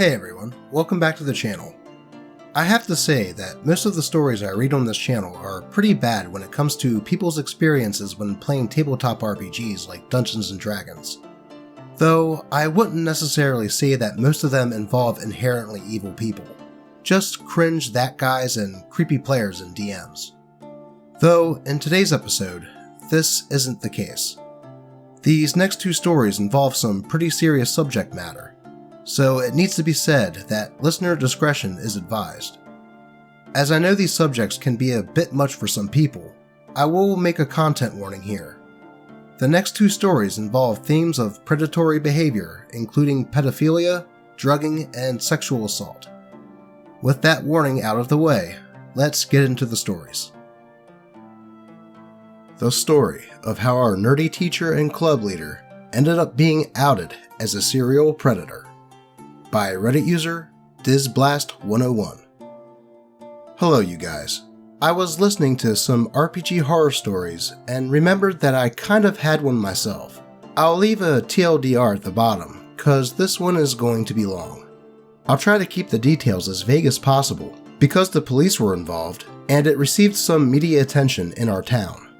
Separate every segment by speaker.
Speaker 1: Hey everyone, welcome back to the channel. I have to say that most of the stories I read on this channel are pretty bad when it comes to people's experiences when playing tabletop RPGs like Dungeons & Dragons. Though I wouldn't necessarily say that most of them involve inherently evil people, just cringe that guys and creepy players and DMs. Though in today's episode, this isn't the case. These next two stories involve some pretty serious subject matter, so it needs to be said that listener discretion is advised. As I know these subjects can be a bit much for some people, I will make a content warning here. The next two stories involve themes of predatory behavior, including pedophilia, drugging, and sexual assault. With that warning out of the way, let's get into the stories. The story of how our nerdy teacher and club leader ended up being outed as a serial predator, by Reddit user DizBlast101. Hello you guys. I was listening to some RPG horror stories and remembered that I kind of had one myself. I'll leave a TLDR at the bottom, cause this one is going to be long. I'll try to keep the details as vague as possible, because the police were involved, and it received some media attention in our town.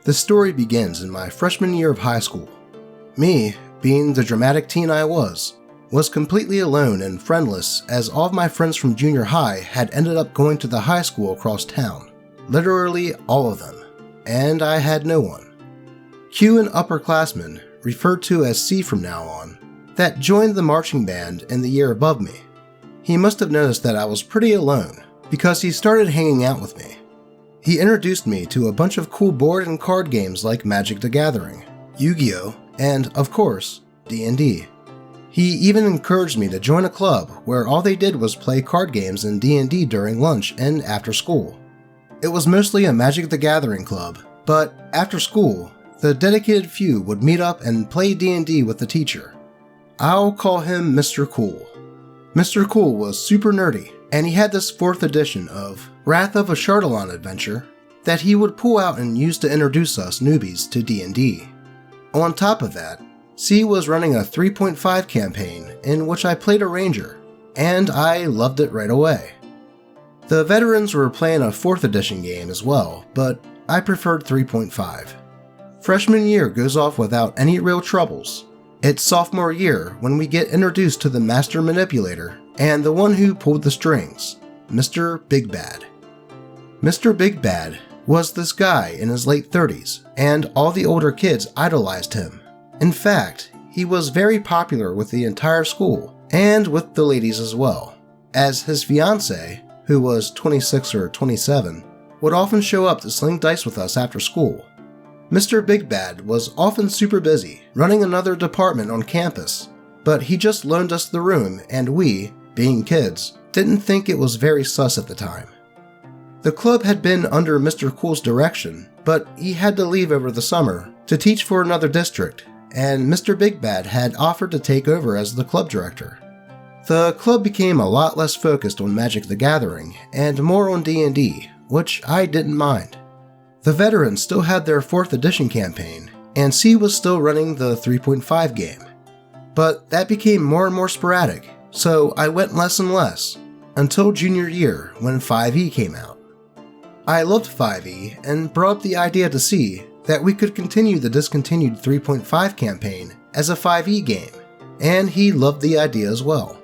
Speaker 1: The story begins in my freshman year of high school. Me, being the dramatic teen I was completely alone and friendless, as all of my friends from junior high had ended up going to the high school across town. Literally all of them. And I had no one. Q, an upperclassman, referred to as C from now on, that joined the marching band in the year above me. He must have noticed that I was pretty alone, because he started hanging out with me. He introduced me to a bunch of cool board and card games like Magic the Gathering, Yu-Gi-Oh!, and, of course, D&D. He even encouraged me to join a club where all they did was play card games and D&D during lunch and after school. It was mostly a Magic the Gathering club, but after school, the dedicated few would meet up and play D&D with the teacher. I'll call him Mr. Cool. Mr. Cool was super nerdy, and he had this 4th edition of Wrath of a Charlatan adventure that he would pull out and use to introduce us newbies to D&D. On top of that, C was running a 3.5 campaign in which I played a ranger, and I loved it right away. The veterans were playing a 4th edition game as well, but I preferred 3.5. Freshman year goes off without any real troubles. It's sophomore year when we get introduced to the master manipulator and the one who pulled the strings, Mr. Big Bad. Mr. Big Bad was this guy in his late 30s, and all the older kids idolized him. In fact, he was very popular with the entire school, and with the ladies as well, as his fiancée, who was 26 or 27, would often show up to sling dice with us after school. Mr. Big Bad was often super busy, running another department on campus, but he just loaned us the room, and we, being kids, didn't think it was very sus at the time. The club had been under Mr. Cool's direction, but he had to leave over the summer to teach for another district, and Mr. Big Bad had offered to take over as the club director. The club became a lot less focused on Magic the Gathering and more on D&D, which I didn't mind. The veterans still had their 4th edition campaign, and C was still running the 3.5 game. But that became more and more sporadic, so I went less and less, until junior year when 5e came out. I loved 5e and brought up the idea to C that we could continue the discontinued 3.5 campaign as a 5e game, and he loved the idea as well.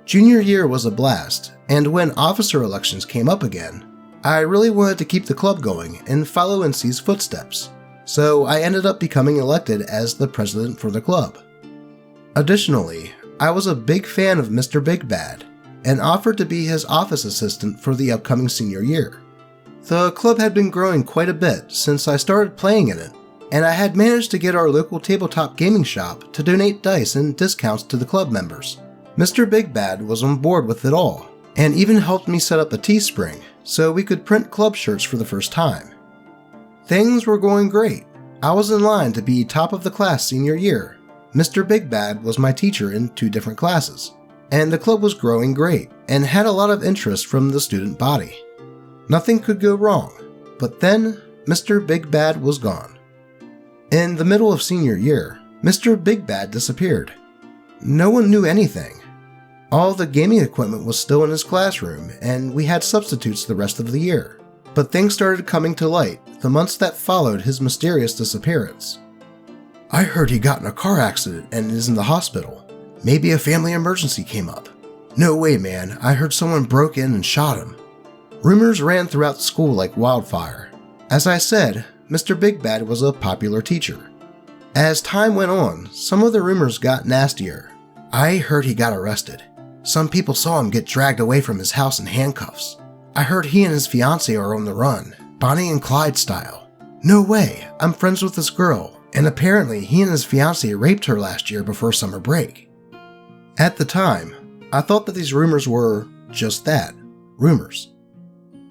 Speaker 1: Junior year was a blast, and when officer elections came up again, I really wanted to keep the club going and follow in C's footsteps, so I ended up becoming elected as the president for the club. Additionally, I was a big fan of Mr. Big Bad, and offered to be his office assistant for the upcoming senior year. The club had been growing quite a bit since I started playing in it, and I had managed to get our local tabletop gaming shop to donate dice and discounts to the club members. Mr. Big Bad was on board with it all, and even helped me set up a Teespring so we could print club shirts for the first time. Things were going great. I was in line to be top of the class senior year. Mr. Big Bad was my teacher in 2 different classes, and the club was growing great and had a lot of interest from the student body. Nothing could go wrong, but then Mr. Big Bad was gone. In the middle of senior year, Mr. Big Bad disappeared. No one knew anything. All the gaming equipment was still in his classroom, and we had substitutes the rest of the year. But things started coming to light the months that followed his mysterious disappearance. I heard he got in a car accident and is in the hospital. Maybe a family emergency came up. No way, man, I heard someone broke in and shot him. Rumors ran throughout the school like wildfire. As I said, Mr. Big Bad was a popular teacher. As time went on, some of the rumors got nastier. I heard he got arrested. Some people saw him get dragged away from his house in handcuffs. I heard he and his fiancée are on the run, Bonnie and Clyde style. No way, I'm friends with this girl, and apparently he and his fiancée raped her last year before summer break. At the time, I thought that these rumors were just that, rumors.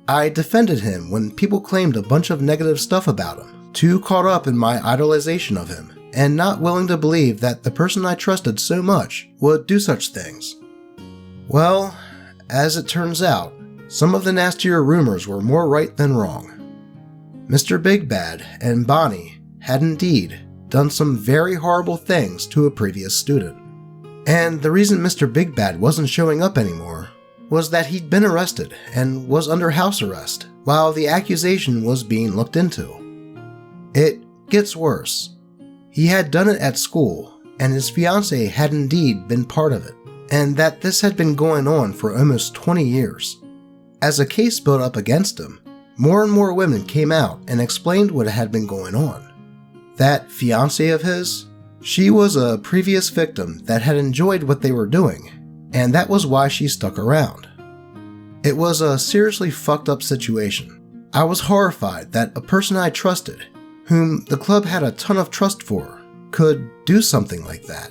Speaker 1: I defended him when people claimed a bunch of negative stuff about him, too caught up in my idolization of him, and not willing to believe that the person I trusted so much would do such things. Well, as it turns out, some of the nastier rumors were more right than wrong. Mr. Big Bad and Bonnie had indeed done some very horrible things to a previous student. And the reason Mr. Big Bad wasn't showing up anymore was that he'd been arrested and was under house arrest while the accusation was being looked into. It gets worse. He had done it at school, and his fiancée had indeed been part of it, and that this had been going on for almost 20 years. As a case built up against him, more and more women came out and explained what had been going on. That fiancée of his, she was a previous victim that had enjoyed what they were doing, and that was why she stuck around. It was a seriously fucked up situation. I was horrified that a person I trusted, whom the club had a ton of trust for, could do something like that.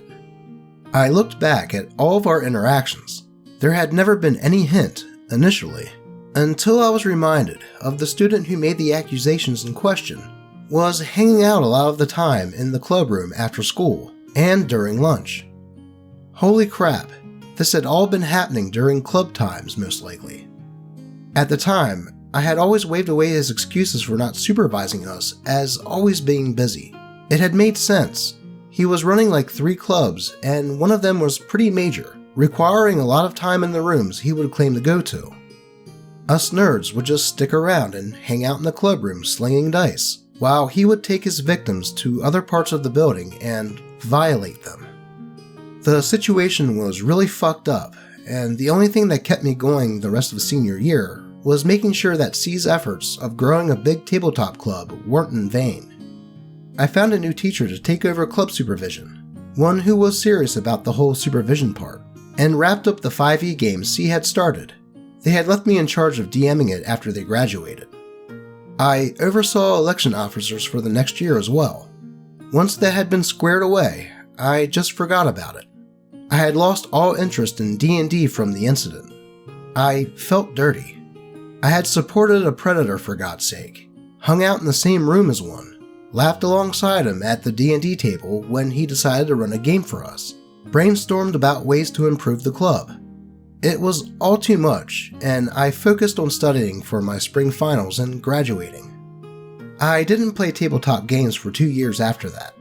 Speaker 1: I looked back at all of our interactions. There had never been any hint, initially, until I was reminded of the student who made the accusations in question was hanging out a lot of the time in the clubroom after school and during lunch. Holy crap, this had all been happening during club times most likely. At the time, I had always waved away his excuses for not supervising us as always being busy. It had made sense. He was running like 3 clubs, and one of them was pretty major, requiring a lot of time in the rooms he would claim to go to. Us nerds would just stick around and hang out in the clubroom slinging dice, while he would take his victims to other parts of the building and violate them. The situation was really fucked up, and the only thing that kept me going the rest of senior year was making sure that C's efforts of growing a big tabletop club weren't in vain. I found a new teacher to take over club supervision, one who was serious about the whole supervision part, and wrapped up the 5e games C had started. They had left me in charge of DMing it after they graduated. I oversaw election officers for the next year as well. Once that had been squared away, I just forgot about it. I had lost all interest in D&D from the incident. I felt dirty. I had supported a predator for God's sake, hung out in the same room as one, laughed alongside him at the D&D table when he decided to run a game for us, brainstormed about ways to improve the club. It was all too much, and I focused on studying for my spring finals and graduating. I didn't play tabletop games for 2 years after that.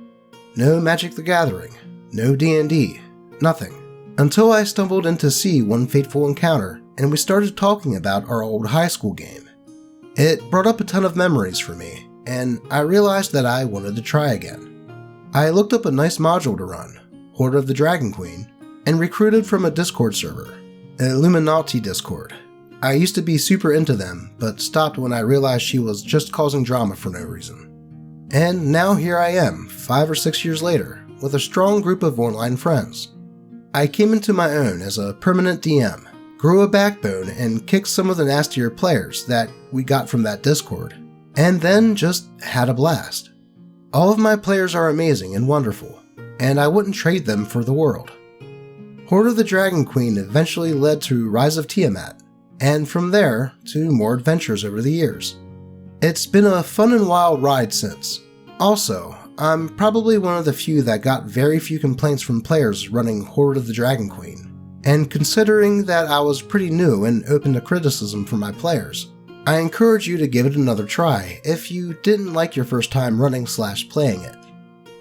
Speaker 1: No Magic the Gathering, no D&D, nothing. Until I stumbled into C one fateful encounter, and we started talking about our old high school game. It brought up a ton of memories for me, and I realized that I wanted to try again. I looked up a nice module to run, Horde of the Dragon Queen, and recruited from a Discord server, Illuminati Discord. I used to be super into them, but stopped when I realized she was just causing drama for no reason. And now here I am, 5 or 6 years later, with a strong group of online friends. I came into my own as a permanent DM, grew a backbone and kicked some of the nastier players that we got from that Discord, and then just had a blast. All of my players are amazing and wonderful, and I wouldn't trade them for the world. Horde of the Dragon Queen eventually led to Rise of Tiamat, and from there to more adventures over the years. It's been a fun and wild ride since. Also, I'm probably one of the few that got very few complaints from players running Horde of the Dragon Queen, and considering that I was pretty new and open to criticism from my players, I encourage you to give it another try if you didn't like your first time running/playing it.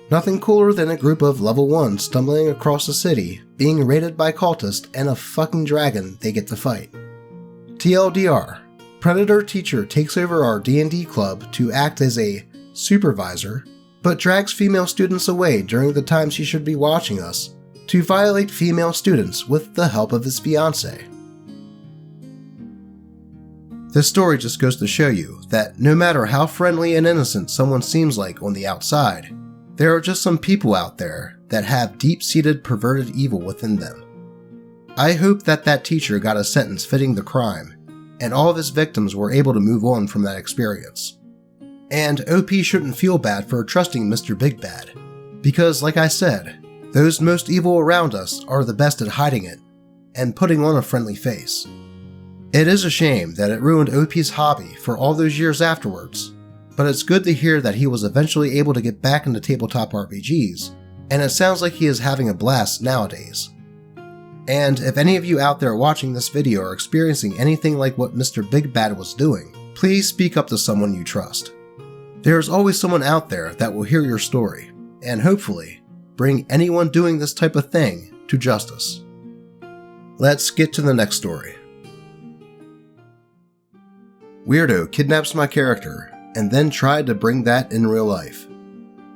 Speaker 1: Nothing cooler than a group of level 1 stumbling across a city, being raided by cultists and a fucking dragon they get to fight. TLDR, Predator Teacher takes over our D&D club to act as a supervisor, but drags female students away during the time she should be watching us to violate female students with the help of his fiancée. This story just goes to show you that no matter how friendly and innocent someone seems like on the outside, there are just some people out there that have deep-seated perverted evil within them. I hope that that teacher got a sentence fitting the crime, and all of his victims were able to move on from that experience. And OP shouldn't feel bad for trusting Mr. Big Bad, because like I said, those most evil around us are the best at hiding it and putting on a friendly face. It is a shame that it ruined OP's hobby for all those years afterwards, but it's good to hear that he was eventually able to get back into tabletop RPGs, and it sounds like he is having a blast nowadays. And if any of you out there watching this video are experiencing anything like what Mr. Big Bad was doing, please speak up to someone you trust. There's always someone out there that will hear your story, and hopefully, bring anyone doing this type of thing to justice. Let's get to the next story. Weirdo kidnaps my character, and then tried to bring that in real life.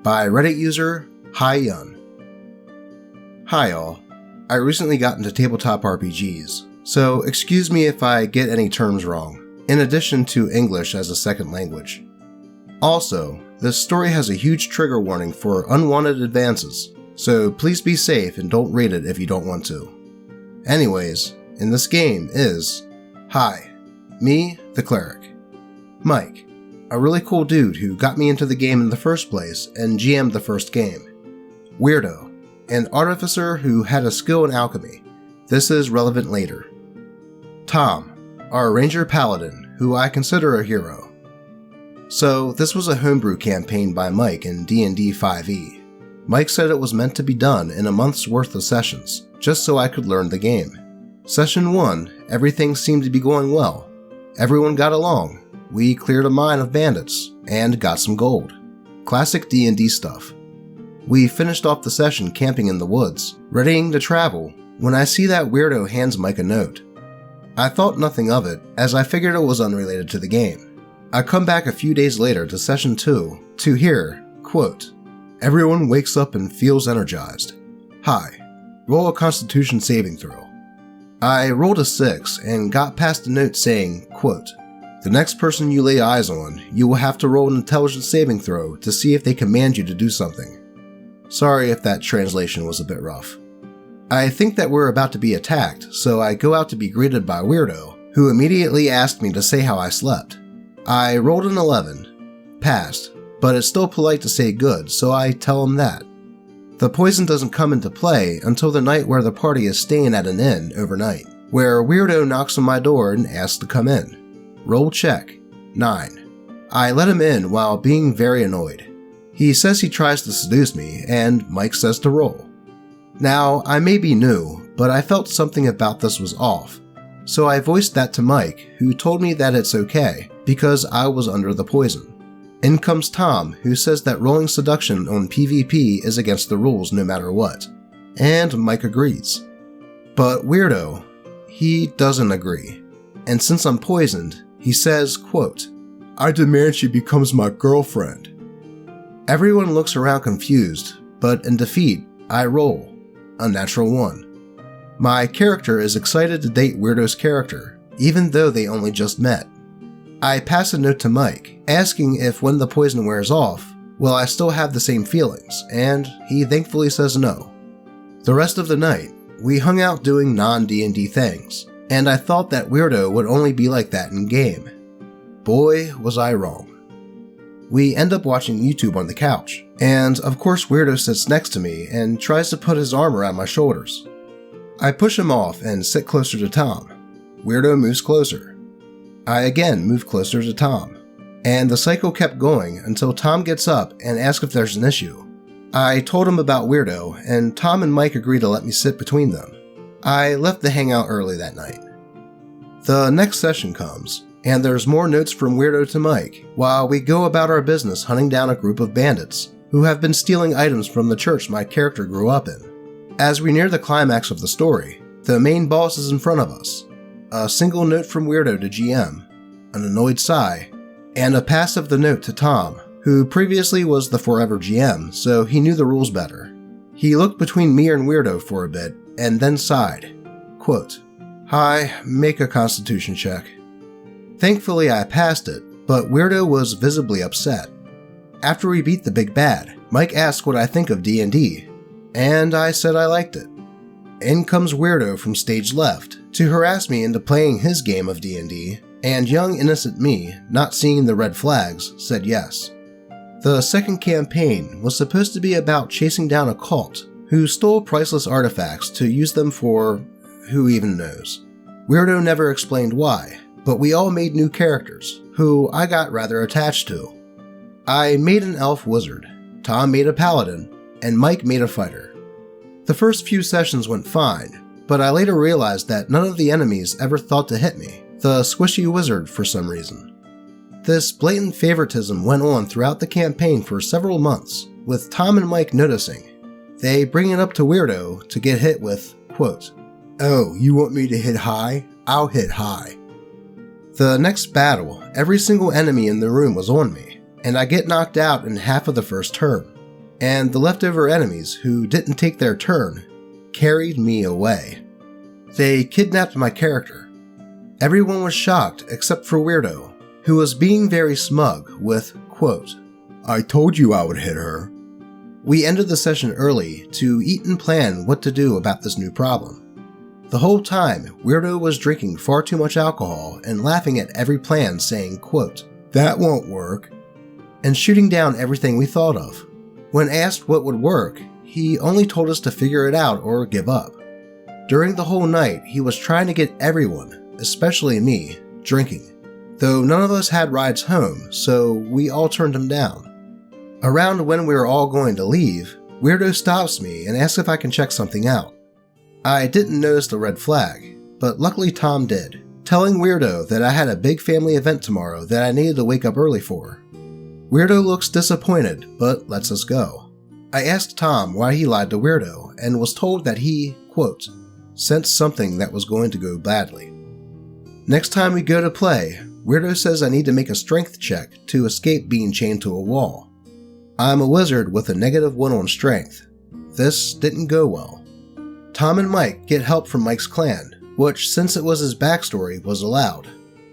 Speaker 1: By Reddit user, Hi Yun. Hi all. I recently got into tabletop RPGs, so excuse me if I get any terms wrong, in addition to English as a second language. Also, this story has a huge trigger warning for unwanted advances, so please be safe and don't read it if you don't want to. Anyways, in this game is Hi, me, the cleric. Mike, a really cool dude who got me into the game in the first place and GM'd the first game. Weirdo, an artificer who had a skill in alchemy. This is relevant later. Tom, our ranger paladin, who I consider a hero. So this was a homebrew campaign by Mike in D&D 5e. Mike said it was meant to be done in a month's worth of sessions, just so I could learn the game. Session 1, everything seemed to be going well. Everyone got along, we cleared a mine of bandits, and got some gold. Classic D&D stuff. We finished off the session camping in the woods, readying to travel, when I see that weirdo hands Mike a note. I thought nothing of it, as I figured it was unrelated to the game. I come back a few days later to session 2 to hear, quote, "Everyone wakes up and feels energized. Hi, roll a constitution saving throw." I rolled a 6 and got past the note saying, quote, "The next person you lay eyes on, you will have to roll an intelligence saving throw to see if they command you to do something." Sorry if that translation was a bit rough. I think that we're about to be attacked, so I go out to be greeted by Weirdo, who immediately asked me to say how I slept. I rolled an 11, passed, but it's still polite to say good, so I tell him that. The poison doesn't come into play until the night where the party is staying at an inn overnight, where Weirdo knocks on my door and asks to come in. Roll check, 9. I let him in while being very annoyed. He says he tries to seduce me, and Mike says to roll. Now, I may be new, but I felt something about this was off, so I voiced that to Mike, who told me that it's okay, because I was under the poison. In comes Tom, who says that rolling seduction on PvP is against the rules no matter what, and Mike agrees. But Weirdo, he doesn't agree, and since I'm poisoned, he says, quote, "I demand she becomes my girlfriend." Everyone looks around confused, but in defeat, I roll, a natural 1. My character is excited to date Weirdo's character, even though they only just met. I pass a note to Mike, asking if when the poison wears off, will I still have the same feelings, and he thankfully says no. The rest of the night, we hung out doing non-D&D things, and I thought that Weirdo would only be like that in game. Boy, was I wrong. We end up watching YouTube on the couch, and of course Weirdo sits next to me and tries to put his arm around my shoulders. I push him off and sit closer to Tom. Weirdo moves closer. I again move closer to Tom, and the cycle kept going until Tom gets up and asks if there's an issue. I told him about Weirdo, and Tom and Mike agreed to let me sit between them. I left the hangout early that night. The next session comes, and there's more notes from Weirdo to Mike, while we go about our business hunting down a group of bandits, who have been stealing items from the church my character grew up in. As we near the climax of the story, the main boss is in front of us. A single note from Weirdo to GM, an annoyed sigh, and a pass of the note to Tom, who previously was the forever GM, so he knew the rules better. He looked between me and Weirdo for a bit, and then sighed. Quote, "Hi, make a constitution check." Thankfully I passed it, but Weirdo was visibly upset. After we beat the big bad, Mike asked what I think of D&D, and I said I liked it. In comes Weirdo from stage left to harass me into playing his game of D&D, and young innocent me, not seeing the red flags, said yes. The second campaign was supposed to be about chasing down a cult who stole priceless artifacts to use them for who even knows. Weirdo never explained why, but we all made new characters, who I got rather attached to. I made an elf wizard, Tom made a paladin, and Mike made a fighter. The first few sessions went fine, but I later realized that none of the enemies ever thought to hit me, the squishy wizard, for some reason. This blatant favoritism went on throughout the campaign for several months, with Tom and Mike noticing. They bring it up to Weirdo to get hit with, quote, "Oh, you want me to hit high? I'll hit high." The next battle, every single enemy in the room was on me, and I get knocked out in half of the first turn, and the leftover enemies who didn't take their turn carried me away. They kidnapped my character. Everyone was shocked except for Weirdo, who was being very smug with, quote, "I told you I would hit her." We ended the session early to eat and plan what to do about this new problem. The whole time, Weirdo was drinking far too much alcohol and laughing at every plan saying, quote, "That won't work," and shooting down everything we thought of. When asked what would work, he only told us to figure it out or give up. During the whole night, he was trying to get everyone, especially me, drinking, though none of us had rides home, so we all turned him down. Around when we were all going to leave, Weirdo stops me and asks if I can check something out. I didn't notice the red flag, but luckily Tom did, telling Weirdo that I had a big family event tomorrow that I needed to wake up early for. Weirdo looks disappointed, but lets us go. I asked Tom why he lied to Weirdo, and was told that he, quote, "sensed something that was going to go badly." Next time we go to play, Weirdo says I need to make a strength check to escape being chained to a wall. I'm a wizard with a -1 on strength. This didn't go well. Tom and Mike get help from Mike's clan, which, since it was his backstory, was allowed,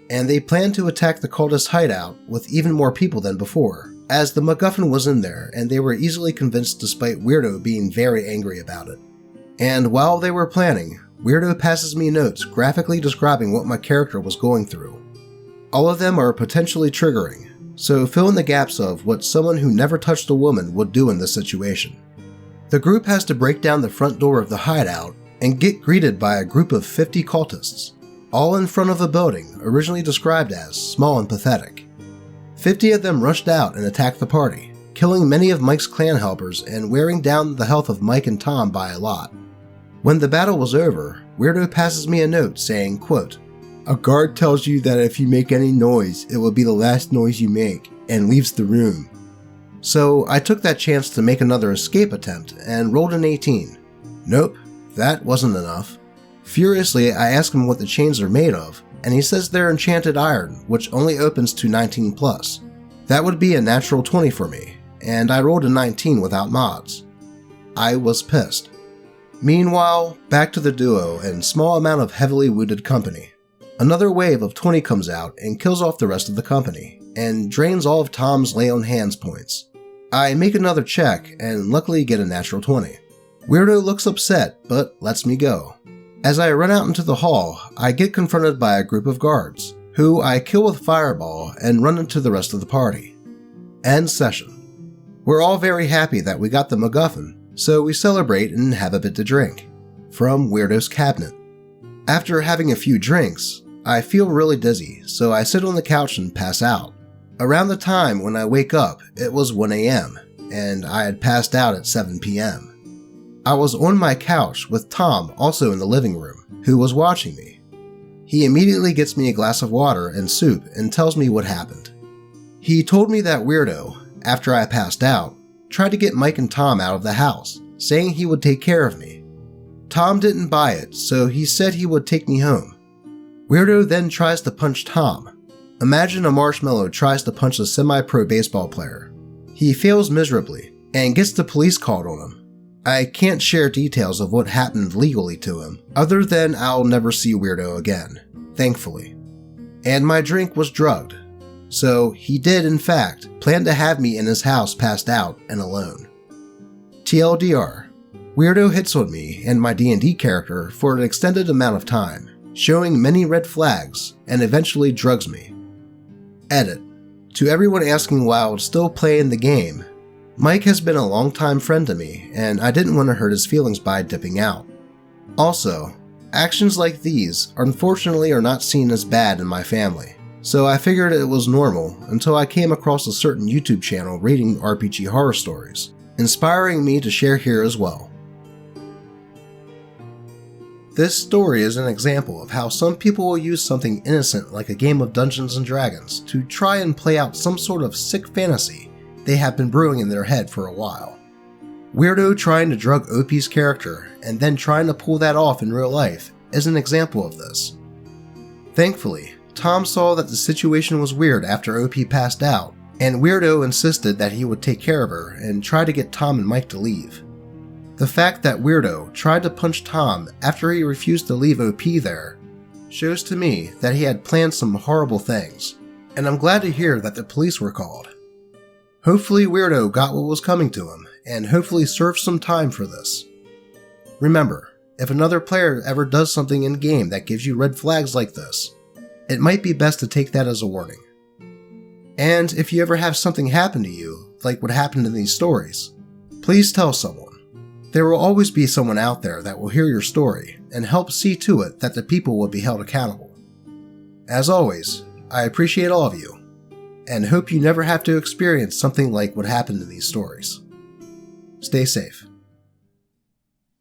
Speaker 1: and they plan to attack the cultist hideout with even more people than before, as the MacGuffin was in there and they were easily convinced despite Weirdo being very angry about it. And while they were planning, Weirdo passes me notes graphically describing what my character was going through. All of them are potentially triggering, so fill in the gaps of what someone who never touched a woman would do in this situation. The group has to break down the front door of the hideout and get greeted by a group of 50 cultists, all in front of a building originally described as small and pathetic. 50 of them rushed out and attacked the party, killing many of Mike's clan helpers and wearing down the health of Mike and Tom by a lot. When the battle was over, Weirdo passes me a note saying, quote, "A guard tells you that if you make any noise, it will be the last noise you make," and leaves the room. So I took that chance to make another escape attempt and rolled an 18. Nope, that wasn't enough. Furiously, I ask him what the chains are made of, and he says they're enchanted iron, which only opens to 19+. That would be a natural 20 for me, and I rolled a 19 without mods. I was pissed. Meanwhile, back to the duo and small amount of heavily wounded company. Another wave of 20 comes out and kills off the rest of the company, and drains all of Tom's lay on hands points. I make another check and luckily get a natural 20. Weirdo looks upset, but lets me go. As I run out into the hall, I get confronted by a group of guards, who I kill with fireball and run into the rest of the party. End session. We're all very happy that we got the MacGuffin, so we celebrate and have a bit to drink. From Weirdo's cabinet. After having a few drinks, I feel really dizzy, so I sit on the couch and pass out. Around the time when I wake up, it was 1 a.m., and I had passed out at 7 p.m. I was on my couch with Tom also in the living room, who was watching me. He immediately gets me a glass of water and soup and tells me what happened. He told me that Weirdo, after I passed out, tried to get Mike and Tom out of the house, saying he would take care of me. Tom didn't buy it, so he said he would take me home. Weirdo then tries to punch Tom. Imagine a marshmallow tries to punch a semi-pro baseball player. He fails miserably and gets the police called on him. I can't share details of what happened legally to him, other than I'll never see Weirdo again, thankfully. And my drink was drugged, so he did in fact plan to have me in his house passed out and alone. TLDR, Weirdo hits on me and my D&D character for an extended amount of time, showing many red flags, and eventually drugs me. Edit. To everyone asking why I was still playing the game, Mike has been a longtime friend to me, and I didn't want to hurt his feelings by dipping out. Also, actions like these unfortunately are not seen as bad in my family, so I figured it was normal until I came across a certain YouTube channel reading RPG horror stories, inspiring me to share here as well. This story is an example of how some people will use something innocent like a game of Dungeons & Dragons to try and play out some sort of sick fantasy they have been brewing in their head for a while. Weirdo trying to drug OP's character and then trying to pull that off in real life is an example of this. Thankfully, Tom saw that the situation was weird after OP passed out, and Weirdo insisted that he would take care of her and try to get Tom and Mike to leave. The fact that Weirdo tried to punch Tom after he refused to leave OP there shows to me that he had planned some horrible things, and I'm glad to hear that the police were called. Hopefully Weirdo got what was coming to him, and hopefully served some time for this. Remember, if another player ever does something in-game that gives you red flags like this, it might be best to take that as a warning. And if you ever have something happen to you, like what happened in these stories, please tell someone. There will always be someone out there that will hear your story and help see to it that the people will be held accountable. As always, I appreciate all of you, and hope you never have to experience something like what happened in these stories. Stay safe.